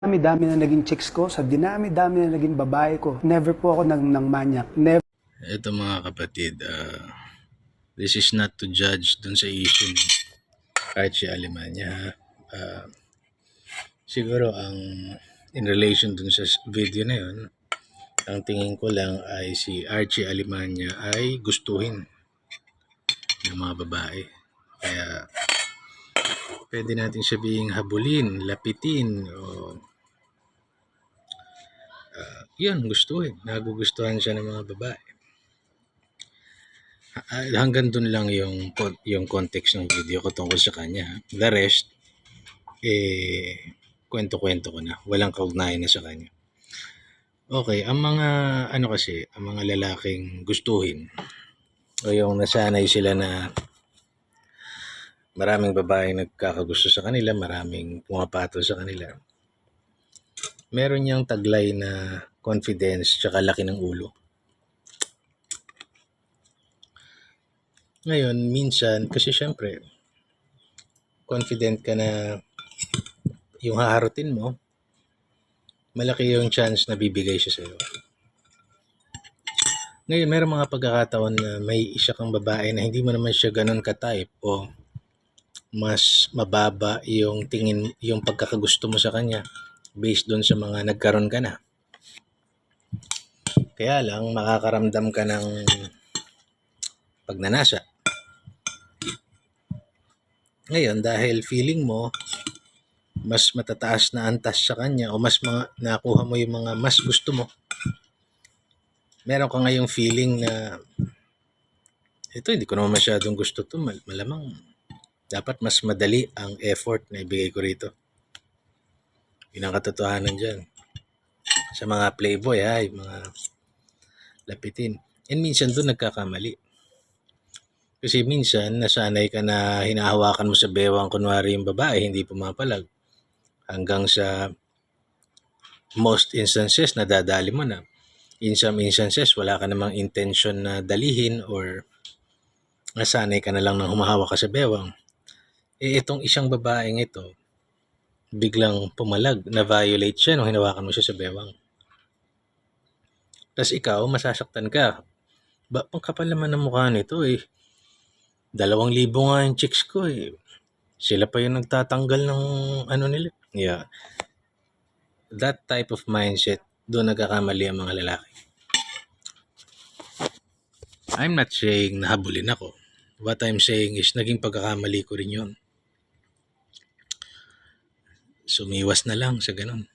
Dami-dami na naging chicks ko, sa dinami-dami na naging babae ko. Never po ako ng manyak. Never. Ito mga kapatid, this is not to judge dun sa issue ni Archie Alemania. Siguro in relation dun sa video na yun, ang tingin ko lang ay si Archie Alemania ay gustuhin ng mga babae. Kaya pwede natin sabihing habulin, lapitin, o yun, gustuhin. Nagugustuhan siya ng mga babae. Hanggang dun lang yung context ng video ko tungkol sa kanya. The rest, kwento-kwento ko na. Walang kaugnayan na sa kanya. Okay, ang mga ang mga lalaking gustuhin o yung nasanay sila na maraming babaeng nagkakagusto sa kanila, maraming pumapatol sa kanila. Meron niyang taglay na confidence tsaka laki ng ulo. Ngayon, minsan, kasi syempre, confident ka na yung haharutin mo, malaki yung chance na bibigay siya sa'yo. Ngayon, meron mga pagkakataon na may isa kang babae na hindi mo naman siya ganun ka-type o mas mababa yung tingin, yung pagkakagusto mo sa kanya based doon sa mga nagkaroon ka na. Kaya lang, makakaramdam ka ng pagnanasa. Ngayon, dahil feeling mo mas matataas na antas sa kanya o mas nakuha mo yung mga mas gusto mo, meron ka ngayong feeling na ito, hindi ko naman masyadong gusto to, malamang dapat mas madali ang effort na ibigay ko rito. Yun ang katotohanan dyan. Sa mga playboy, yung mga lapitin. And minsan doon nagkakamali. Kasi minsan, nasanay ka na hinahawakan mo sa bewang, kunwari yung babae, hindi pumapalag. Hanggang sa most instances, nadadali mo na. In some instances, wala ka namang intention na dalihin or nasanay ka na lang nang humahawak ka sa bewang. Itong isang babaeng ito, biglang pumalag, na-violate siya nung hinawakan mo siya sa bewang. Tapos ikaw, masasaktan ka. Pang kapal naman ng mukha nito 2,000 nga yung chicks ko Sila pa yung nagtatanggal ng nila. Yeah. That type of mindset, doon nagkakamali ang mga lalaki. I'm not saying nahabulin ako. What I'm saying is, naging pagkakamali ko rin yun. Sumiwas na lang sa ganun.